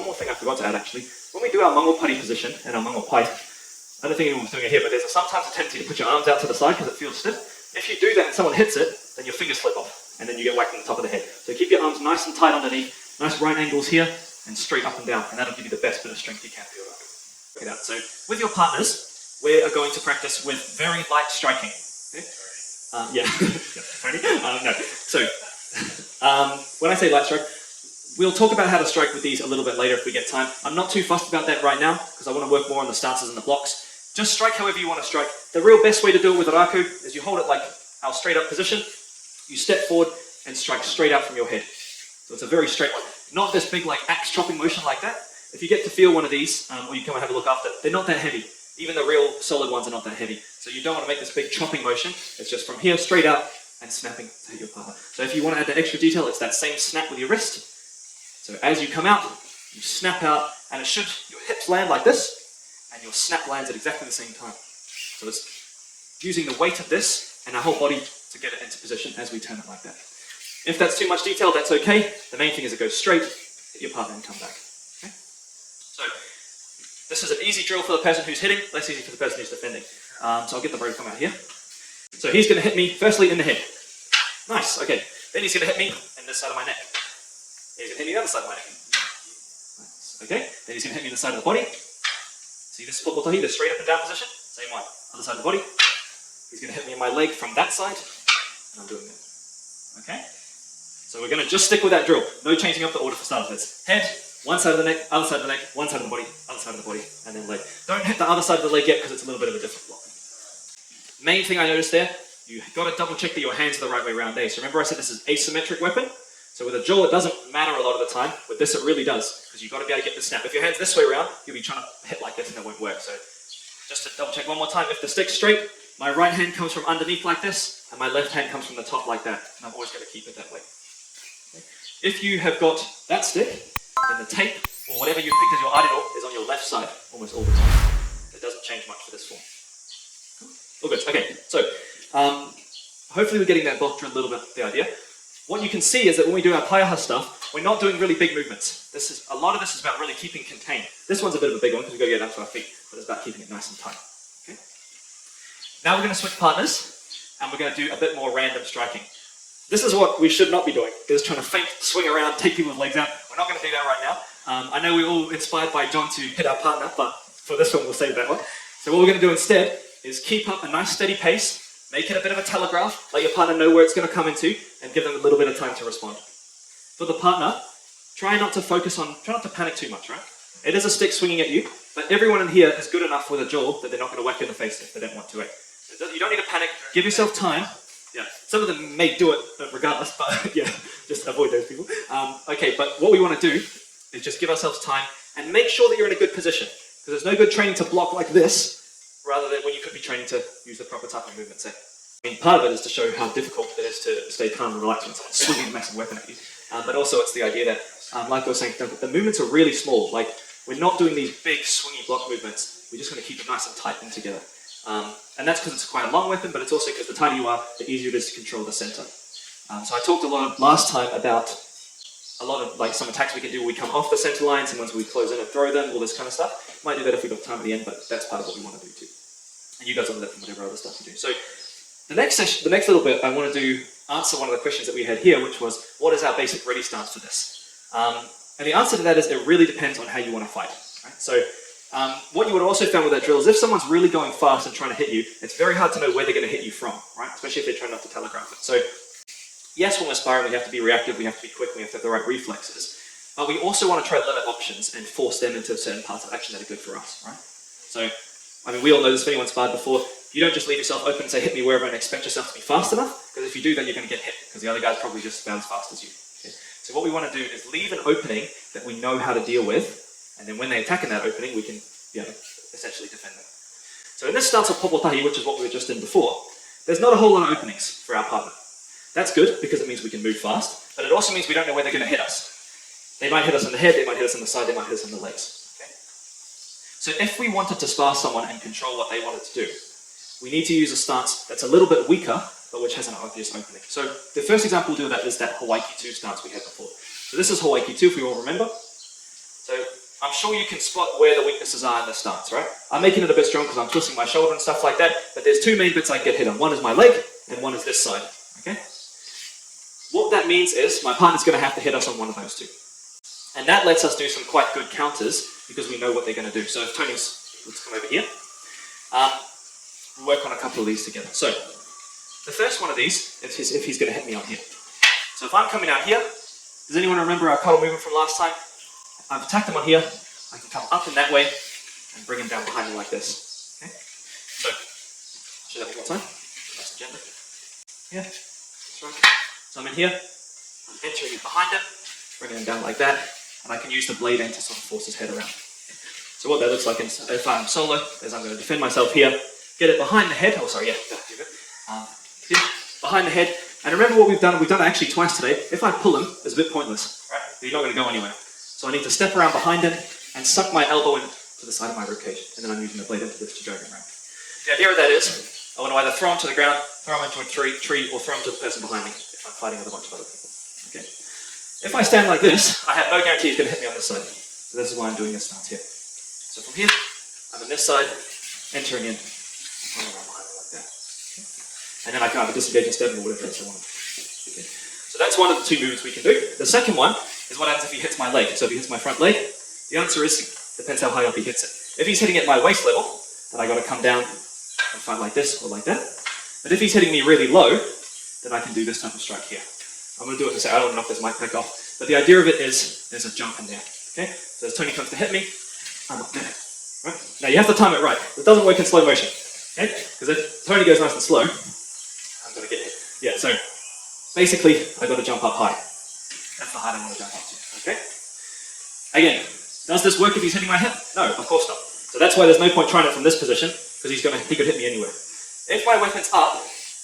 more thing I forgot to add actually. When we do our mango parry position and our mango pai, I don't think anyone's doing it here, but there's sometimes a tendency to put your arms out to the side because it feels stiff. If you do that and someone hits it, then your fingers flip off, and then you get whacked on the top of the head. So keep your arms nice and tight underneath, nice right angles here, and straight up and down, and that'll give you the best bit of strength you can feel like. Work it out. So with your partners, we are going to practice with very light striking. Okay? Yeah, funny. No. So when I say light strike, we'll talk about how to strike with these a little bit later if we get time. I'm not too fussed about that right now because I want to work more on the stances and the blocks. Just strike however you want to strike. The real best way to do it with Rakau is you hold it like our straight up position, you step forward and strike straight out from your head. So it's a very straight one. Not this big like axe chopping motion like that. If you get to feel one of these, or you come and have a look after, they're not that heavy. Even the real solid ones are not that heavy. So you don't want to make this big chopping motion. It's just from here straight out and snapping to hit your partner. So if you want to add the extra detail, it's that same snap with your wrist. So as you come out, you snap out, and your hips land like this, and your snap lands at exactly the same time. So it's using the weight of this and our whole body to get it into position as we turn it like that. If that's too much detail, that's okay. The main thing is it goes straight, hit your partner and come back. Okay? So this is an easy drill for the person who's hitting, less easy for the person who's defending. So I'll get the bro to come out here. So he's going to hit me firstly in the head. Nice, okay. Then he's going to hit me in this side of my neck. He's going to hit me the other side of my neck. Nice. Okay, then he's going to hit me in the side of the body. See this popotahi, the straight up and down position? Same one. Other side of the body. He's going to hit me in my leg from that side. And I'm doing that. Okay? So we're going to just stick with that drill. No changing up the order for starters. It's head, one side of the neck, other side of the neck, one side of the body, other side of the body, and then leg. Don't hit the other side of the leg yet because it's a little bit of a different block. Main thing I noticed there, you've got to double check that your hands are the right way around there. So remember I said this is asymmetric weapon? So with a jaw, it doesn't matter a lot of the time. With this, it really does, because you've got to be able to get the snap. If your hand's this way around, you'll be trying to hit like this and it won't work. So just to double check one more time, if the stick's straight, my right hand comes from underneath like this, and my left hand comes from the top like that. And I've always got to keep it that way. Okay. If you have got that stick, then the tape, or whatever you picked as your arido, is on your left side almost all the time. It doesn't change much for this form. All good. Okay, so hopefully we're getting that block drill a little bit, the idea. What you can see is that when we do our paiaha stuff, we're not doing really big movements. A lot of this is about really keeping contained. This one's a bit of a big one because we've got to get down to our feet, but it's about keeping it nice and tight. Okay? Now we're going to switch partners, and we're going to do a bit more random striking. This is what we should not be doing, is trying to feint, swing around, take people's legs out. We're not going to do that right now. I know we're all inspired by John to hit our partner, but for this one we'll save that one. So what we're going to do instead is keep up a nice steady pace, make it a bit of a telegraph, let your partner know where it's going to come into, and give them a little bit of time to respond. For the partner, try not to panic too much, right? It is a stick swinging at you, but everyone in here is good enough with a jaw that they're not going to whack you in the face if they don't want to. You don't need to panic, give yourself time. Yeah, some of them may do it regardless, but yeah, just avoid those people. Okay, but what we want to do is just give ourselves time and make sure that you're in a good position, because there's no good training to block like this, rather than when you could be training to use the proper type of movement. So, I mean, part of it is to show how difficult it is to stay calm and relaxed when someone's swinging a massive weapon at you. But also it's the idea that, like I was saying, the movements are really small. Like, we're not doing these big swingy block movements. We're just going to keep it nice and tight and together. And that's because it's quite a long weapon, but it's also because the tighter you are, the easier it is to control the center. So I talked a lot last time about a lot of like some attacks we can do where we come off the center line, some ones where we close in and throw them, all this kind of stuff. Might do that if we've got time at the end, but that's part of what we want to do too. And you guys will learn from whatever other stuff you do. So the next session, the next little bit, I want to answer one of the questions that we had here, which was, what is our basic ready stance for this? And the answer to that is it really depends on how you want to fight. Right? So what you would also found with that drill is if someone's really going fast and trying to hit you, it's very hard to know where they're going to hit you from, right? Especially if they're trying not to telegraph it. So yes, when we're sparring, we have to be reactive, we have to be quick, we have to have the right reflexes. But we also want to try to limit options and force them into certain parts of action that are good for us, right? So, I mean, we all know this, if anyone's sparred before, you don't just leave yourself open and say, hit me wherever, and expect yourself to be fast enough, because if you do, then you're going to get hit, because the other guy's probably just about as fast as you. Okay? So what we want to do is leave an opening that we know how to deal with, and then when they attack in that opening, we can, essentially defend them. So in this stance of popotahi, which is what we were just in before, there's not a whole lot of openings for our partner. That's good, because it means we can move fast, but it also means we don't know where they're going to hit us. They might hit us on the head, they might hit us on the side, they might hit us on the legs. Okay? So if we wanted to spar someone and control what they wanted to do, we need to use a stance that's a little bit weaker, but which has an obvious opening. So the first example we'll do of that is that Hawaii 2 stance we had before. So this is Hawaii 2, if we all remember. So I'm sure you can spot where the weaknesses are in the stance, right? I'm making it a bit strong because I'm twisting my shoulder and stuff like that, but there's two main bits I can get hit on. One is my leg, and one is this side, okay? What that means is my partner's going to have to hit us on one of those two. And that lets us do some quite good counters because we know what they're going to do. So if Tony's, let's come over here, we'll work on a couple of these together. So the first one of these is if he's going to hit me on here. So if I'm coming out here, does anyone remember our cuddle movement from last time? I've attacked him on here, I can come up in that way and bring him down behind me like this. Okay? So, show that one more time. Nice and gently. Here, that's right. So I'm in here, I'm entering it behind him, bringing him down like that, and I can use the blade end to sort of force his head around. So what that looks like if I'm solo is I'm going to defend myself here, get it behind the head, oh sorry, yeah, here, behind the head, and remember what we've done it actually twice today. If I pull him, it's a bit pointless, right? He's not going to go anywhere. So I need to step around behind him and suck my elbow in to the side of my ribcage, and then I'm using the blade into this to drag him around. The idea of that is, I want to either throw him to the ground, throw him into a tree, or throw him to the person behind me if I'm fighting with a bunch of other people. Okay? If I stand like this, I have no guarantee he's going to hit me on this side. So this is why I'm doing this stance here. So from here, I'm on this side, entering in, and around behind me like that. Okay? And then I can have a disengage instead or whatever else I want. Okay? So that's one of the two movements we can do. The second one is what happens if he hits my leg. So if he hits my front leg, the answer is, depends how high up he hits it. If he's hitting at my waist level, then I got to come down and fight like this or like that. But if he's hitting me really low, then I can do this type of strike here. I'm going to do it in a second. I don't know if this might pick off. But the idea of it is, there's a jump in there. Okay? So as Tony comes to hit me, I'm up there. Right? Now you have to time it right. It doesn't work in slow motion. Okay? Because if Tony goes nice and slow, I'm going to get hit. Yeah, so basically, I've got to jump up high. That's the height I want to jump up to. Okay? Again, does this work if he's hitting my hip? No, of course not. So that's why there's no point trying it from this position, because he could hit me anywhere. If my weapon's up,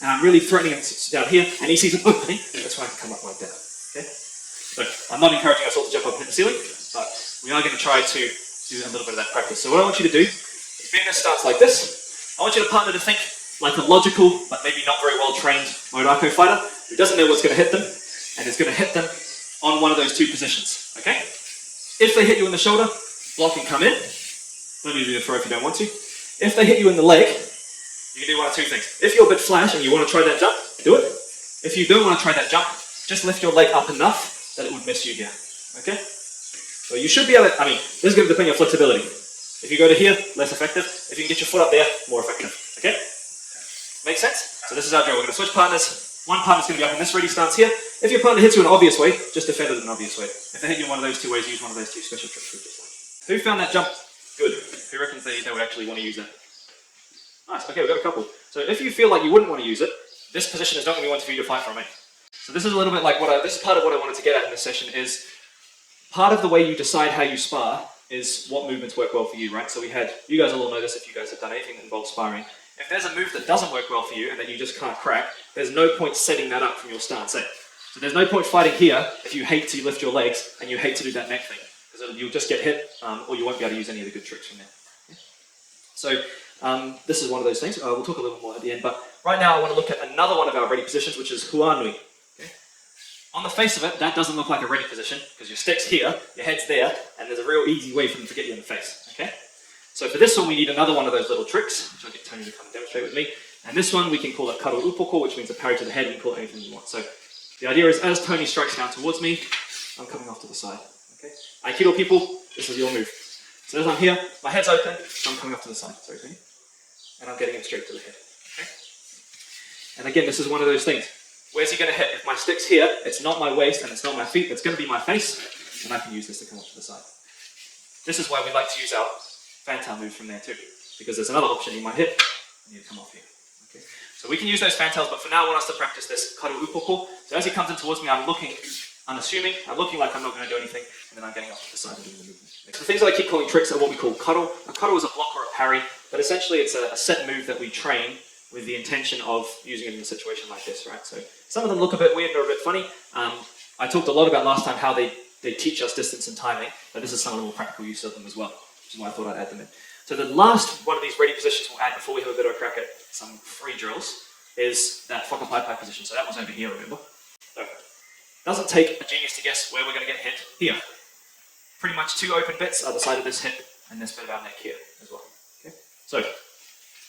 and I'm really threatening him down here, and he sees an opening, that's why I can come up like that. Okay? So I'm not encouraging us all to jump up and hit the ceiling, but we are going to try to do a little bit of that practice. So what I want you to do is being this starts like this. I want you to partner to think like a logical, but maybe not very well trained Rākau fighter who doesn't know what's going to hit them, and is going to hit them on one of those two positions. Okay? If they hit you in the shoulder, block and come in. Don't need to do the throw if you don't want to. If they hit you in the leg, you can do one of two things. If you're a bit flash and you want to try that jump, do it. If you don't want to try that jump, just lift your leg up enough that it would miss you here. Okay? So you should be able to, this is going to depend on your flexibility. If you go to here, less effective. If you can get your foot up there, more effective. Okay? Make sense? So this is our drill. We're going to switch partners. One partner's going to be up in this ready stance here. If your partner hits you in an obvious way, just defend it in an obvious way. If they hit you in one of those two ways, use one of those two special tricks. Who found that jump good? Who reckons they would actually want to use that? Nice, okay, we've got a couple. So if you feel like you wouldn't want to use it, this position is not going to be one for you to fight from, mate. So this is a little bit like this is part of what I wanted to get at in this session is, part of the way you decide how you spar is what movements work well for you, right? So you guys will all know this if you guys have done anything that involves sparring. If there's a move that doesn't work well for you and that you just can't crack, there's no point setting that up from your stance. So there's no point fighting here if you hate to lift your legs and you hate to do that neck thing. Because you'll just get hit or you won't be able to use any of the good tricks from there. Okay? So this is one of those things. We'll talk a little more at the end. But right now I want to look at another one of our ready positions, which is Huanui. Okay? On the face of it, that doesn't look like a ready position because your stick's here, your head's there, and there's a real easy way for them to get you in the face. Okay? So for this one, we need another one of those little tricks, which I'll get Tony to come and demonstrate with me. And this one, we can call it karo upoko, which means a parry to the head. We can call it anything you want. So the idea is, as Tony strikes down towards me, I'm coming off to the side. Okay? Aikido people, this is your move. So as I'm here, my head's open, so I'm coming off to the side. Sorry, Tony. And I'm getting him straight to the head. Okay? And again, this is one of those things. Where's he going to hit? If my stick's here, it's not my waist and it's not my feet, it's going to be my face, and I can use this to come off to the side. This is why we like to use our fantail moves from there too, because there's another option you might hit, and you come off here. Okay? So we can use those fantails, but for now I want us to practice this karo upoko. So as he comes in towards me, I'm looking unassuming, I'm looking like I'm not going to do anything, and then I'm getting off to the side and doing the movement. The things that I keep calling tricks are what we call karo. A karo is a block or a parry, but essentially it's a set move that we train with the intention of using it in a situation like this, right? So some of them look a bit weird or a bit funny. I talked a lot about last time how they teach us distance and timing, but this is some of the more practical use of them as well, which is why I thought I'd add them in. So the last one of these ready positions we'll add before we have a bit of a crack at some free drills is that whakapaipai position. So that was over here, remember? So it doesn't take a genius to guess where we're going to get hit here. pretty much 2 open bits are the side of this hip and this bit of our neck here as well. Okay? So,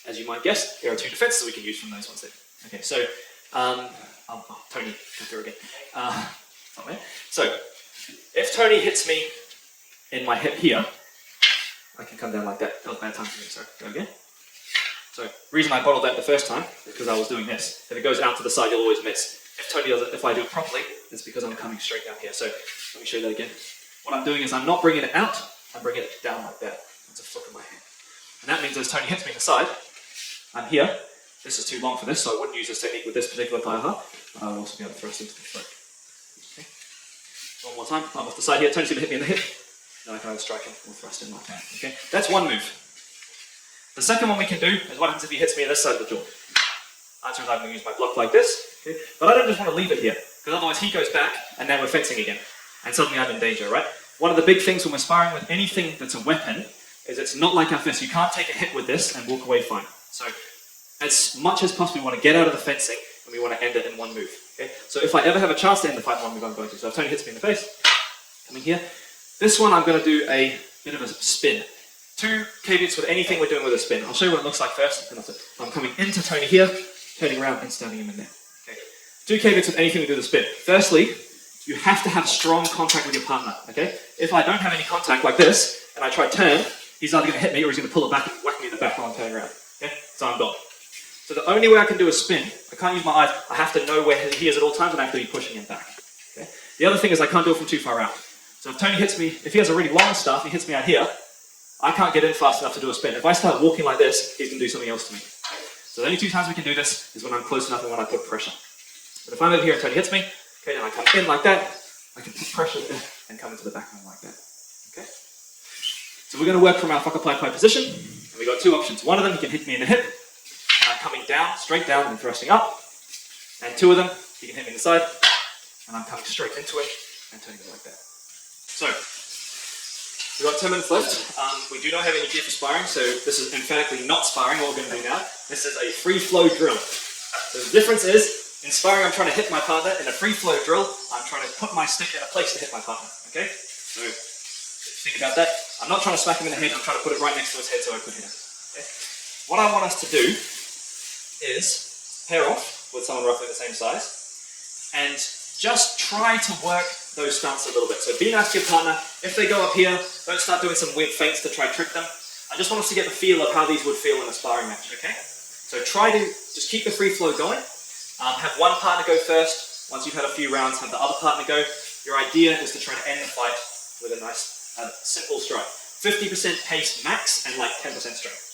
as you might guess, there are 2 defenses we can use from those ones there. Okay, so, Tony, come through again. Not there. So, if Tony hits me in my hip here, I can come down like that. That was a bad time for me, sorry. Go again. So, the reason I bottled that the first time is because I was doing this. If it goes out to the side, you'll always miss. If Tony does it, if I do it properly, it's because I'm coming straight down here. So, let me show you that again. What I'm doing is I'm not bringing it out, I'm bringing it down like that. It's a flick of my hand. And that means as Tony hits me in the side, I'm here. This is too long for this, so I wouldn't use this technique with this particular thigh half. But I will also be able to thrust into the throat. Okay. One more time, I'm off the side here. Tony's going to hit me in the hip. Then I can either strike him or thrust in like that. Okay, that's one move. The second one we can do is what happens if he hits me on this side of the jaw. Answer is I'm going to use my block like this. Okay? But I don't just want to leave it here, because otherwise he goes back and now we're fencing again. And suddenly I'm in danger, right? One of the big things when we're sparring with anything that's a weapon is it's not like our fist. You can't take a hit with this and walk away fine. So as much as possible we want to get out of the fencing and we want to end it in one move. Okay? So if I ever have a chance to end the fight in one move, I'm going to. So if Tony hits me in the face, coming here. This one I'm going to do a bit of a spin. 2 K-bits with anything we're doing with a spin. I'll show you what it looks like first. And that's it. I'm coming into Tony here, turning around and stabbing him in there. Okay. 2 K-bits with anything we do with a spin. Firstly, you have to have strong contact with your partner. Okay? If I don't have any contact like this, and I try to turn, he's either going to hit me or he's going to pull it back and whack me in the back while I'm turning around. Okay? So I'm gone. So the only way I can do a spin, I can't use my eyes, I have to know where he is at all times and I have to be pushing him back. Okay? The other thing is I can't do it from too far out. So if Tony hits me, if he has a really long staff, he hits me out here, I can't get in fast enough to do a spin. If I start walking like this, he's going to do something else to me. So the only 2 times we can do this is when I'm close enough and when I put pressure. But if I'm over here and Tony hits me, okay, then I come in like that, I can put pressure in and come into the background like that. Okay? So we're going to work from our whakapaipai position, and we've got 2 options. One of them, he can hit me in the hip, and I'm coming down, straight down and thrusting up. And 2 of them, he can hit me in the side, and I'm coming straight into it and turning it like that. So, we've got 10 minutes left. We do not have any gear for sparring, so this is emphatically not sparring, what we're going to do now. This is a free flow drill. So the difference is, in sparring I'm trying to hit my partner, in a free flow drill, I'm trying to put my stick in a place to hit my partner, okay? So, think about that. I'm not trying to smack him in the head, I'm trying to put it right next to his head so I could hit him. Okay? What I want us to do is pair off with someone roughly the same size, and just try to work those stunts a little bit. So be nice to your partner. If they go up here, don't start doing some weird feints to try to trick them. I just want us to get the feel of how these would feel in a sparring match, okay? So try to just keep the free flow going. Have one partner go first. Once you've had a few rounds, have the other partner go. Your idea is to try to end the fight with a nice, simple strike. 50% pace max and like 10% strength.